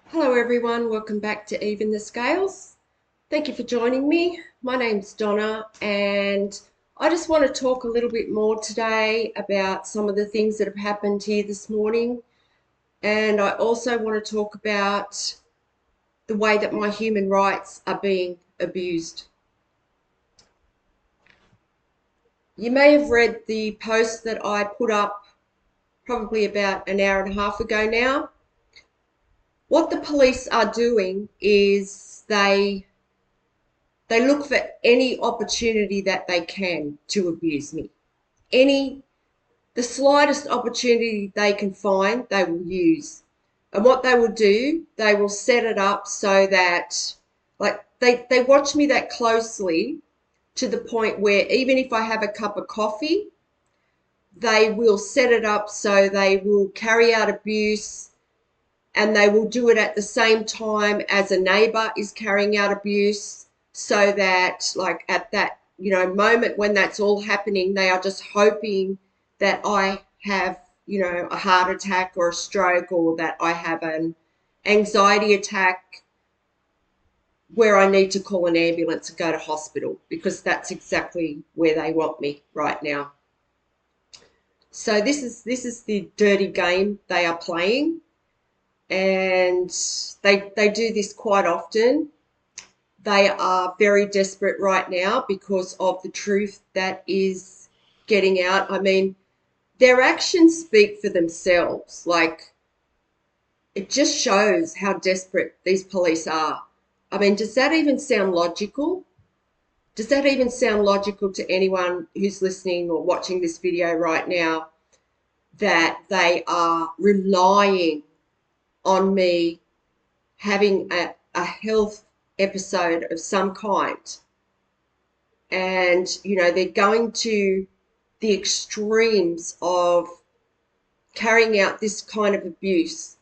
Hello everyone, welcome back to Even the Scales. Thank you for joining me. My name's Donna and I just want to talk a little bit more today about some of the things that have happened here this morning, and I also want to talk about the way that my human rights are being abused. You may have read the post that I put up probably about an hour and a half ago now. What the police are doing is they look for any opportunity that they can to abuse me. The slightest opportunity they can find, they will use. And what they will do, they will set it up so that, like, they watch me that closely to the point where even if I have a cup of coffee, they will set it up so they will carry out abuse, and they will do it at the same time as a neighbor is carrying out abuse, so that like at that moment when that's all happening, they are just hoping that I have a heart attack or a stroke, or that I have an anxiety attack where I need to call an ambulance and go to hospital, because that's exactly where they want me right now. So this is the dirty game they are playing, and they do this quite often. They are very desperate right now because of the truth that is getting out. I mean, their actions speak for themselves. Like, it just shows how desperate these police are. I mean, does that even sound logical? Does that even sound logical to anyone who's listening or watching this video right now, that they are relying on me having a health episode of some kind, and they're going to the extremes of carrying out this kind of abuse?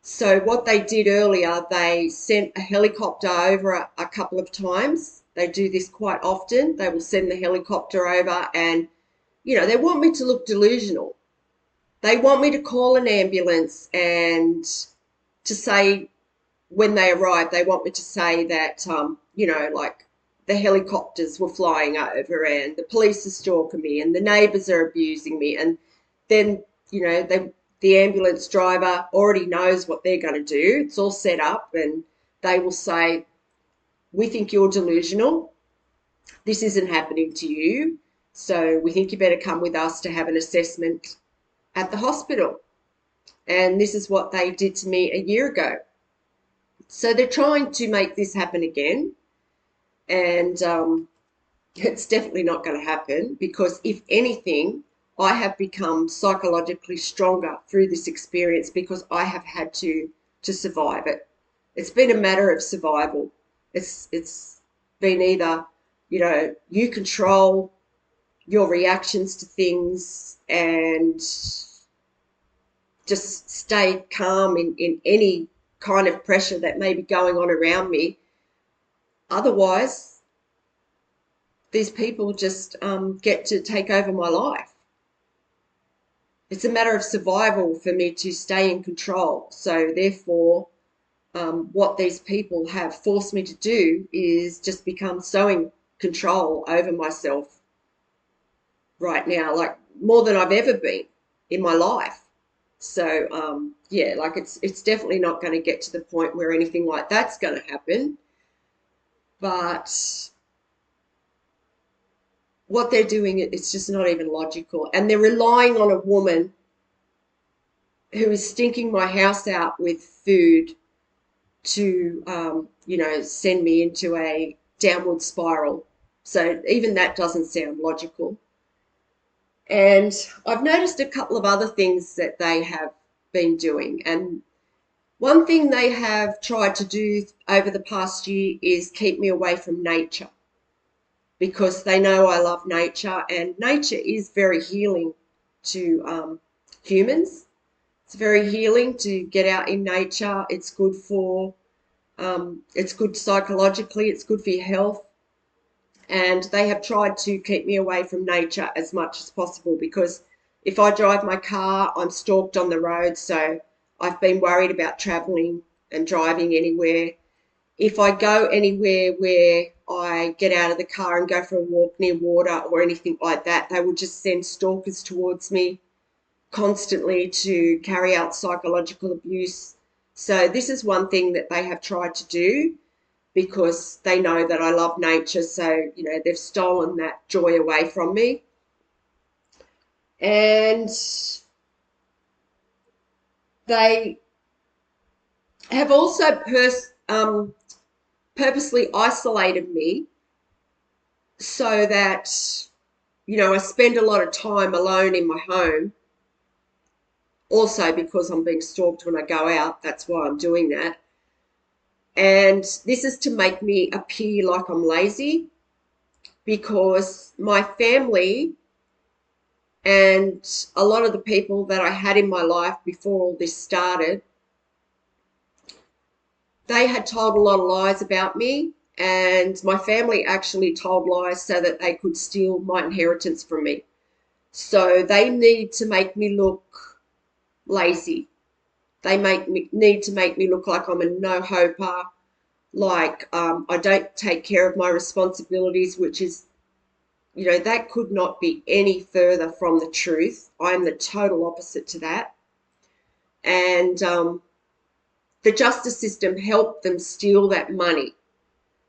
So what they did earlier, they sent a helicopter over a couple of times. They do this quite often. They will send the helicopter over, and they want me to look delusional. They want me to call an ambulance, and to say, when they arrive, they want me to say that, like, the helicopters were flying over and the police are stalking me and the neighbours are abusing me. And then, the ambulance driver already knows what they're going to do. It's all set up, and they will say, we think you're delusional. This isn't happening to you. So we think you better come with us to have an assessment at the hospital. And this is what they did to me a year ago. So they're trying to make this happen again, and it's definitely not going to happen, because if anything, I have become psychologically stronger through this experience, because I have had to survive it. It's been a matter of survival. It's been either you control your reactions to things and just stay calm in any kind of pressure that may be going on around me. Otherwise, these people just get to take over my life. It's a matter of survival for me to stay in control. So therefore, what these people have forced me to do is just become so in control over myself right now, like more than I've ever been in my life. So yeah, like it's definitely not going to get to the point where anything like that's going to happen. But what they're doing, it's just not even logical. And they're relying on a woman who is stinking my house out with food to, send me into a downward spiral. So even that doesn't sound logical. And I've noticed a couple of other things that they have been doing. And one thing they have tried to do over the past year is keep me away from nature, because they know I love nature, and nature is very healing to humans. It's very healing to get out in nature. It's good it's good psychologically, it's good for your health. And they have tried to keep me away from nature as much as possible, because if I drive my car, I'm stalked on the road. So I've been worried about travelling and driving anywhere. If I go anywhere where I get out of the car and go for a walk near water or anything like that, they will just send stalkers towards me constantly to carry out psychological abuse. So this is one thing that they have tried to do because they know that I love nature. So, they've stolen that joy away from me. And they have also purposely isolated me so that, I spend a lot of time alone in my home. Also, because I'm being stalked when I go out, that's why I'm doing that. And this is to make me appear like I'm lazy because my family and a lot of the people that I had in my life before all this started, they had told a lot of lies about me, and my family actually told lies so that they could steal my inheritance from me. So they need to make me look lazy. They need to make me look like I'm a no-hoper, like I don't take care of my responsibilities, which is, that could not be any further from the truth. I'm the total opposite to that. And the justice system helped them steal that money.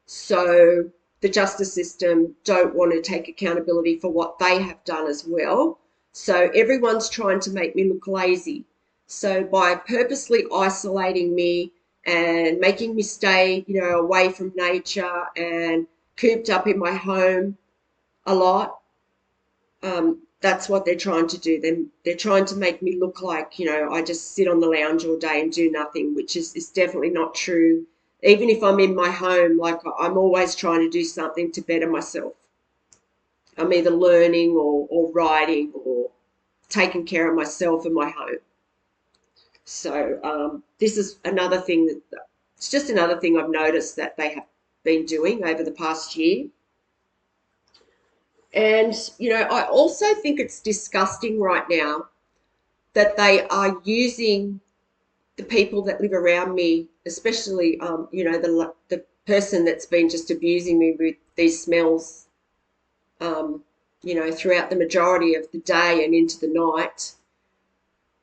So the justice system don't want to take accountability for what they have done as well. So everyone's trying to make me look lazy. So by purposely isolating me and making me stay, away from nature and cooped up in my home a lot, that's what they're trying to do. They're trying to make me look like, I just sit on the lounge all day and do nothing, which is definitely not true. Even if I'm in my home, like I'm always trying to do something to better myself. I'm either learning or writing or taking care of myself and my home. So this is another thing it's just another thing I've noticed that they have been doing over the past year. And, I also think it's disgusting right now that they are using the people that live around me, especially, the person that's been just abusing me with these smells, throughout the majority of the day and into the night.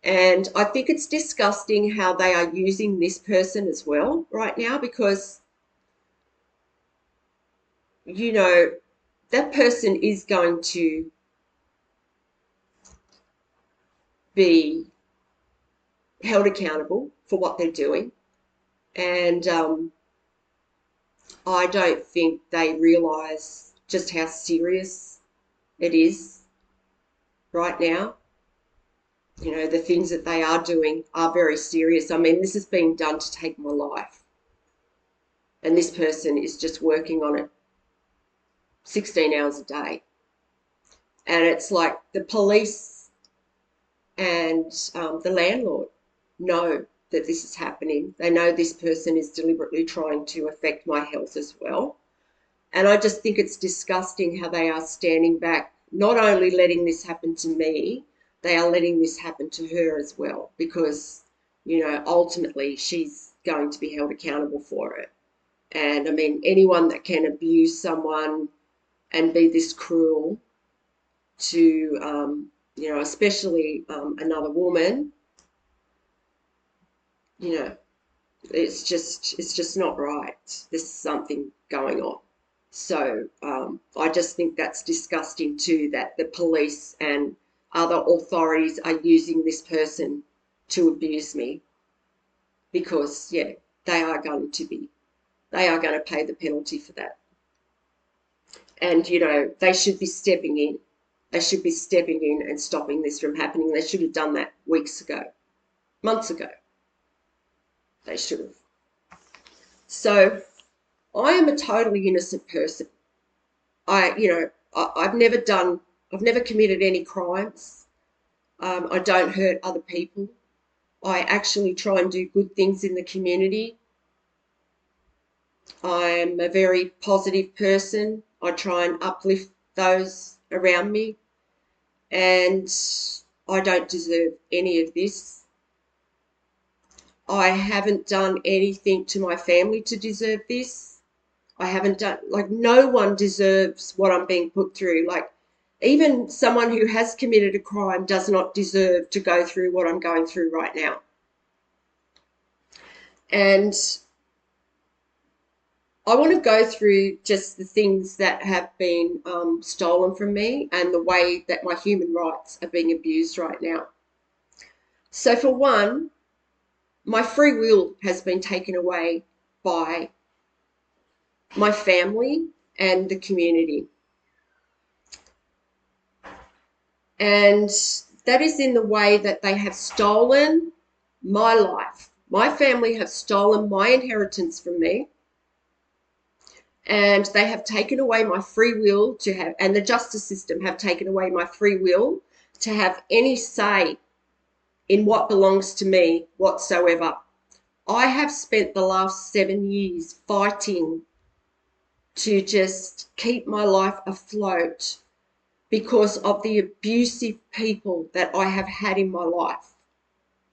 And I think it's disgusting how they are using this person as well right now because, that person is going to be held accountable for what they're doing. And I don't think they realise just how serious it is right now. The things that they are doing are very serious. I mean, this is being done to take my life. And this person is just working on it 16 hours a day. And it's like the police and the landlord know that this is happening. They know this person is deliberately trying to affect my health as well. And I just think it's disgusting how they are standing back, not only letting this happen to me, they are letting this happen to her as well, because, ultimately she's going to be held accountable for it. And I mean, anyone that can abuse someone and be this cruel to, especially another woman, you know, it's just not right. There's something going on. So I just think that's disgusting too, that the police and other authorities are using this person to abuse me because, yeah, they are going to pay the penalty for that. And, they should be stepping in. They should be stepping in and stopping this from happening. They should have done that weeks ago, months ago. They should have. So I am a totally innocent person. I've never committed any crimes. I don't hurt other people. I actually try and do good things in the community. I'm a very positive person. I try and uplift those around me, and I don't deserve any of this. I haven't done anything to my family to deserve this. I haven't done, like, no one deserves what I'm being put through. Like, even someone who has committed a crime does not deserve to go through what I'm going through right now. And I want to go through just the things that have been stolen from me and the way that my human rights are being abused right now. So, for one, my free will has been taken away by my family and the community. And that is in the way that they have stolen my life. My family have stolen my inheritance from me, and they have taken away my free will to have, and the justice system have taken away my free will to have any say in what belongs to me whatsoever. I have spent the last 7 years fighting to just keep my life afloat because of the abusive people that I have had in my life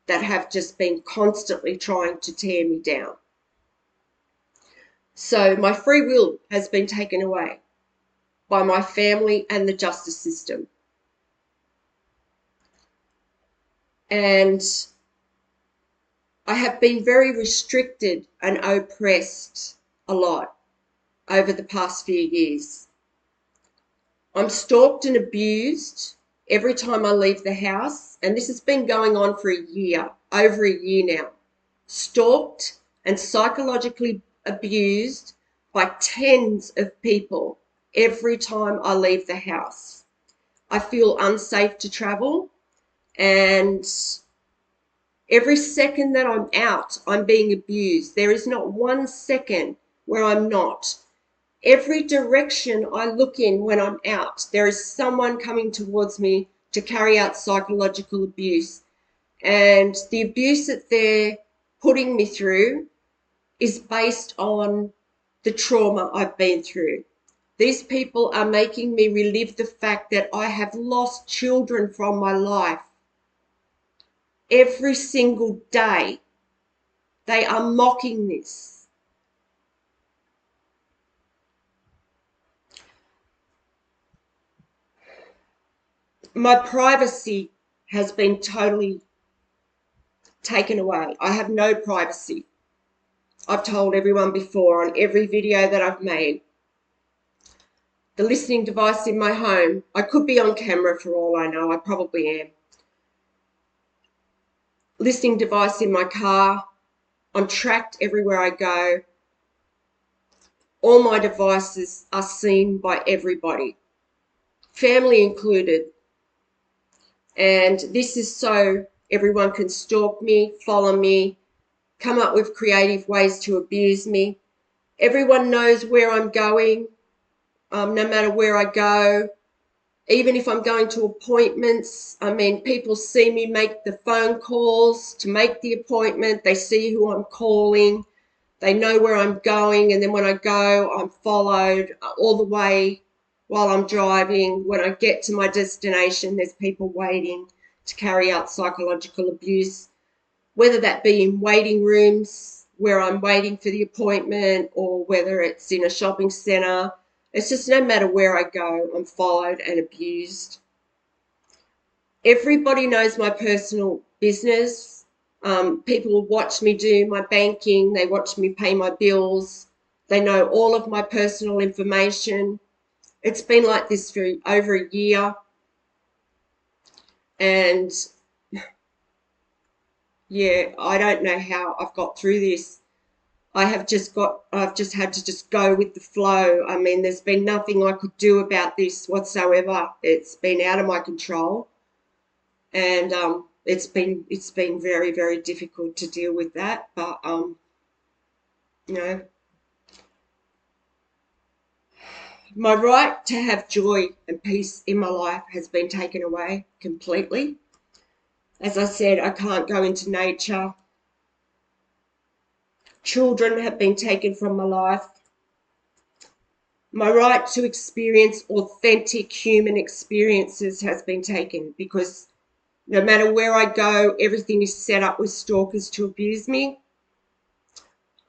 that have just been constantly trying to tear me down. So my free will has been taken away by my family and the justice system. And I have been very restricted and oppressed a lot over the past few years. I'm stalked and abused every time I leave the house, and this has been going on for a year, over a year now. Stalked and psychologically abused by tens of people every time I leave the house. I feel unsafe to travel, and every second that I'm out, I'm being abused. There is not 1 second where I'm not. Every direction I look in when I'm out, there is someone coming towards me to carry out psychological abuse. And the abuse that they're putting me through is based on the trauma I've been through. These people are making me relive the fact that I have lost children from my life. Every single day, they are mocking this. My privacy has been totally taken away. I have no privacy. I've told everyone before on every video that I've made. The listening device in my home, I could be on camera for all I know, I probably am. Listening device in my car, I'm tracked everywhere I go. All my devices are seen by everybody, family included. And this is so everyone can stalk me, follow me, come up with creative ways to abuse me. Everyone knows where I'm going, no matter where I go. Even if I'm going to appointments, I mean, people see me make the phone calls to make the appointment. They see who I'm calling. They know where I'm going. And then when I go, I'm followed all the way while I'm driving. When I get to my destination, there's people waiting to carry out psychological abuse, whether that be in waiting rooms where I'm waiting for the appointment or whether it's in a shopping centre. It's just no matter where I go, I'm followed and abused. Everybody knows my personal business. People watch me do my banking. They watch me pay my bills. They know all of my personal information. It's been like this for over a year. And yeah, I don't know how I've got through this. I've just had to just go with the flow. I mean, there's been nothing I could do about this whatsoever. It's been out of my control, and it's been very, very difficult to deal with that. But you know, my right to have joy and peace in my life has been taken away completely. As I said, I can't go into nature. Children have been taken from my life. My right to experience authentic human experiences has been taken because No matter where I go, everything is set up with stalkers to abuse me.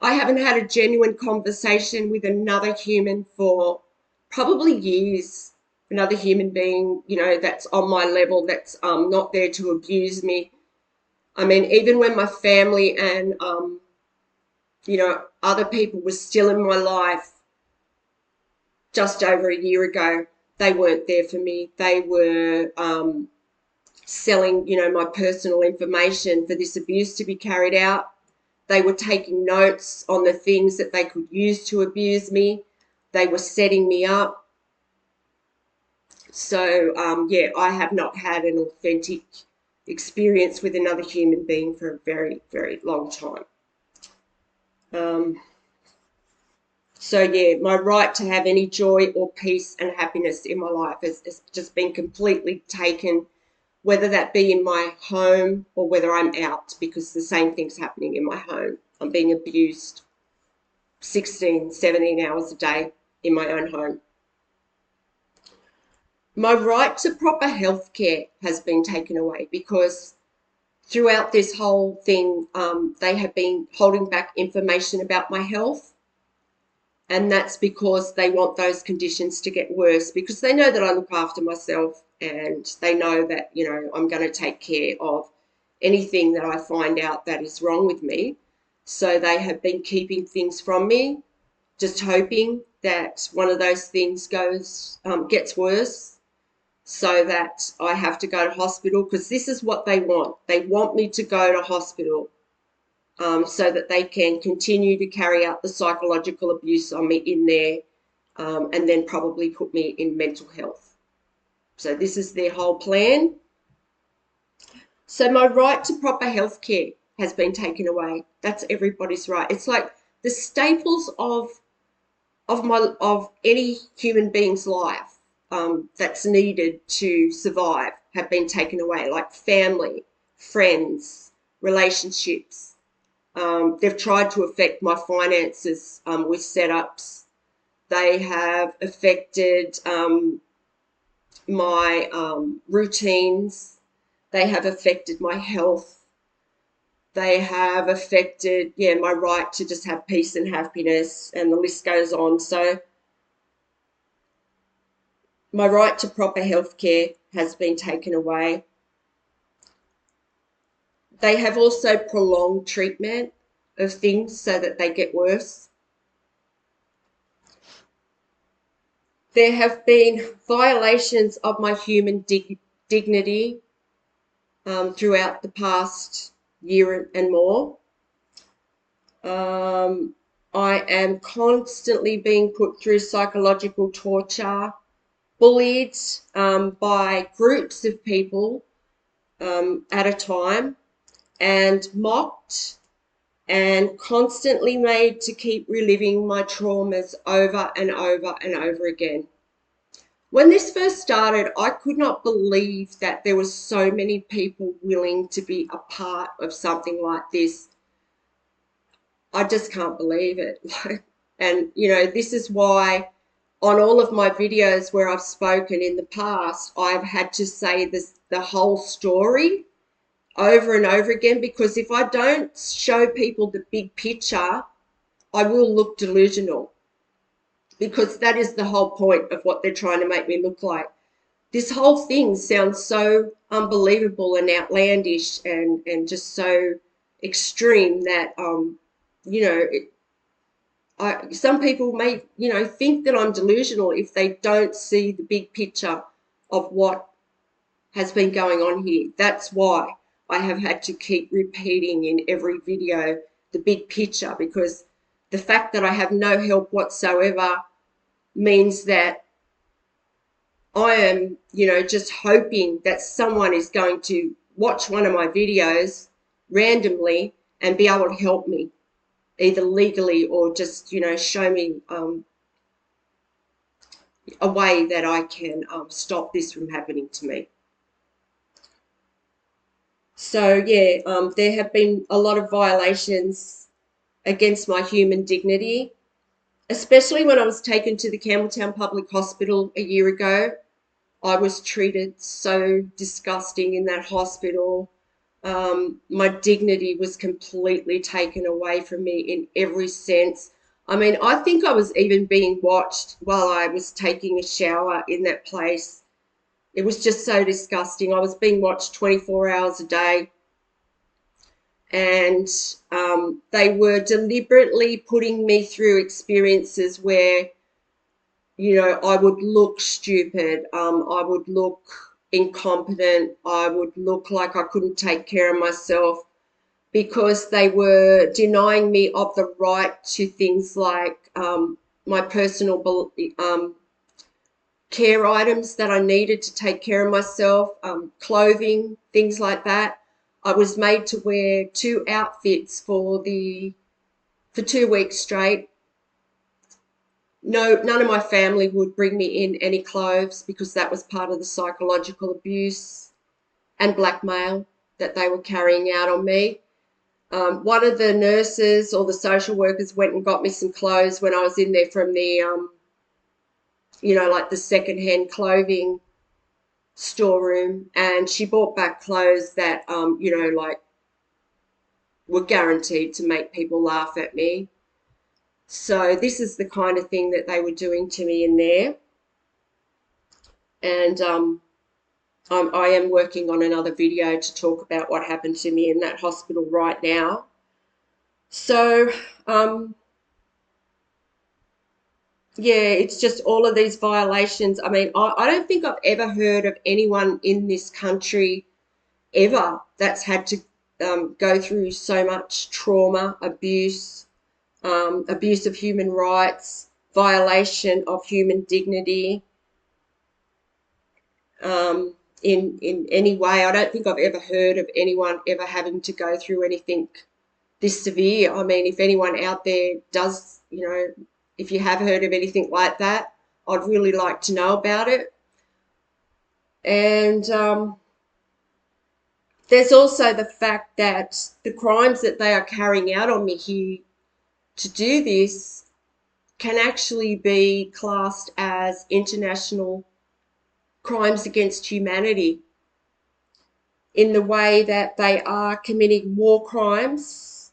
I haven't had a genuine conversation with another human for probably years. Another human being, that's on my level, that's not there to abuse me. I mean, even when my family and, other people were still in my life just over a year ago, they weren't there for me. They were selling, my personal information for this abuse to be carried out. They were taking notes on the things that they could use to abuse me. They were setting me up. So, I have not had an authentic experience with another human being for a very, very long time. My right to have any joy or peace and happiness in my life has just been completely taken, whether that be in my home or whether I'm out, because the same thing's happening in my home. I'm being abused 16, 17 hours a day in my own home. My right to proper health care has been taken away because throughout this whole thing, they have been holding back information about my health. And that's because they want those conditions to get worse, because they know that I look after myself, and they know that, I'm going to take care of anything that I find out that is wrong with me. So they have been keeping things from me, just hoping that one of those things gets worse, so that I have to go to hospital, because this is what they want. They want me to go to hospital so that they can continue to carry out the psychological abuse on me in there, and then probably put me in mental health. So this is their whole plan. So my right to proper health care has been taken away. That's everybody's right. It's like the staples of any human being's life that's needed to survive have been taken away, like family, friends, relationships. They've tried to affect my finances with setups. They have affected my routines. They have affected my health. They have affected, my right to just have peace and happiness, and the list goes on. So my right to proper health care has been taken away. They have also prolonged treatment of things so that they get worse. There have been violations of my human dignity throughout the past year and more. I am constantly being put through psychological torture, bullied by groups of people at a time, and mocked and constantly made to keep reliving my traumas over and over and over again. When this first started, I could not believe that there were so many people willing to be a part of something like this. I just can't believe it. And, this is why on all of my videos where I've spoken in the past, I've had to say the whole story over and over again, because if I don't show people the big picture, I will look delusional, because that is the whole point of what they're trying to make me look like. This whole thing sounds so unbelievable and outlandish and just so extreme that, some people may, think that I'm delusional if they don't see the big picture of what has been going on here. That's why I have had to keep repeating in every video the big picture, because the fact that I have no help whatsoever means that I am, just hoping that someone is going to watch one of my videos randomly and be able to help me, either legally or just, show me a way that I can stop this from happening to me. So, there have been a lot of violations against my human dignity, especially when I was taken to the Campbelltown Public Hospital a year ago. I was treated so disgusting in that hospital. My dignity was completely taken away from me in every sense. I mean, I think I was even being watched while I was taking a shower in that place. It was just so disgusting. I was being watched 24 hours a day, and they were deliberately putting me through experiences where, I would look stupid, I would look incompetent, I would look like I couldn't take care of myself, because they were denying me of the right to things like my personal care items that I needed to take care of myself, clothing, things like that. I was made to wear two outfits for 2 weeks straight. No, none of my family would bring me in any clothes because that was part of the psychological abuse and blackmail that they were carrying out on me. One of the nurses or the social workers went and got me some clothes when I was in there from the, like the secondhand clothing storeroom, and she brought back clothes that, like were guaranteed to make people laugh at me. So this is the kind of thing that they were doing to me in there. And I am working on another video to talk about what happened to me in that hospital right now. So, yeah, it's just all of these violations. I mean, I don't think I've ever heard of anyone in this country ever that's had to go through so much trauma, abuse, abuse of human rights, violation of human dignity, in any way. I don't think I've ever heard of anyone ever having to go through anything this severe. I mean, if anyone out there does, if you have heard of anything like that, I'd really like to know about it. And there's also the fact that the crimes that they are carrying out on me here to do this can actually be classed as international crimes against humanity, in the way that they are committing war crimes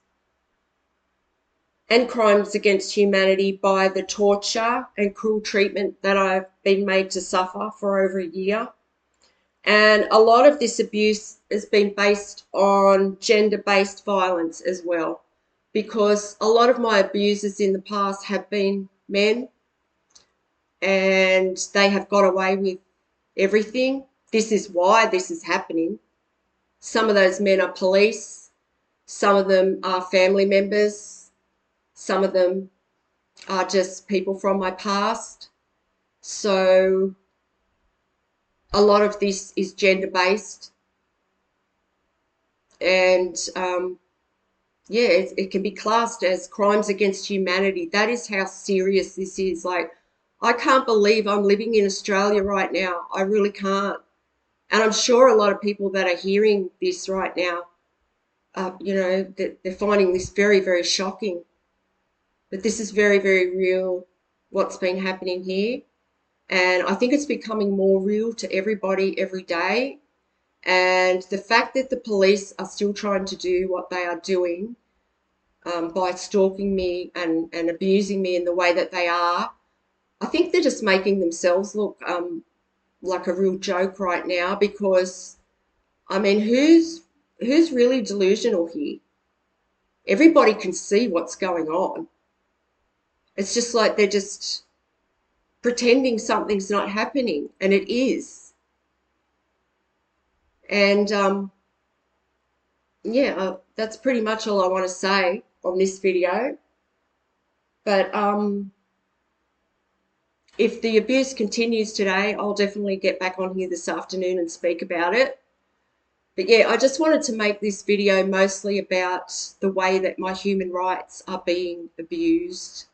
and crimes against humanity by the torture and cruel treatment that I've been made to suffer for over a year. And a lot of this abuse has been based on gender-based violence as well, because a lot of my abusers in the past have been men, and they have got away with everything. This is why this is happening. Some of those men are police, some of them are family members, some of them are just people from my past. So a lot of this is gender-based, and yeah, it can be classed as crimes against humanity. That is how serious this is. Like, I can't believe I'm living in Australia right now. I really can't. And I'm sure a lot of people that are hearing this right now, that they're finding this very, very shocking. But this is very, very real, what's been happening here. And I think it's becoming more real to everybody every day. And the fact that the police are still trying to do what they are doing, by stalking me and abusing me in the way that they are, I think they're just making themselves look like a real joke right now. Because, I mean, who's really delusional here? Everybody can see what's going on. It's just like they're just pretending something's not happening, and it is. And yeah, that's pretty much all I want to say on this video. But if the abuse continues today, I'll definitely get back on here this afternoon and speak about it. But yeah, I just wanted to make this video mostly about the way that my human rights are being abused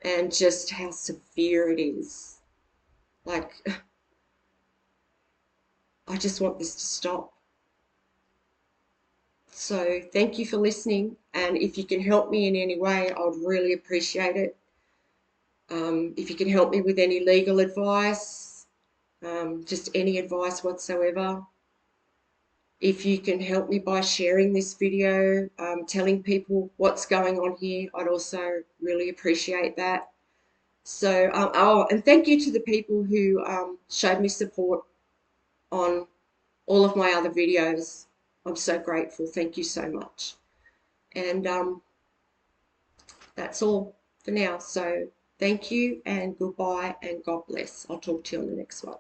and just how severe it is. Like, I just want this to stop. So thank you for listening, and if you can help me in any way, I would really appreciate it. If you can help me with any legal advice, just any advice whatsoever. If you can help me by sharing this video, telling people what's going on here, I'd also really appreciate that. So, oh, and thank you to the people who showed me support on all of my other videos. I'm so grateful. Thank you so much. And that's all for now. So thank you and goodbye and God bless. I'll talk to you on the next one.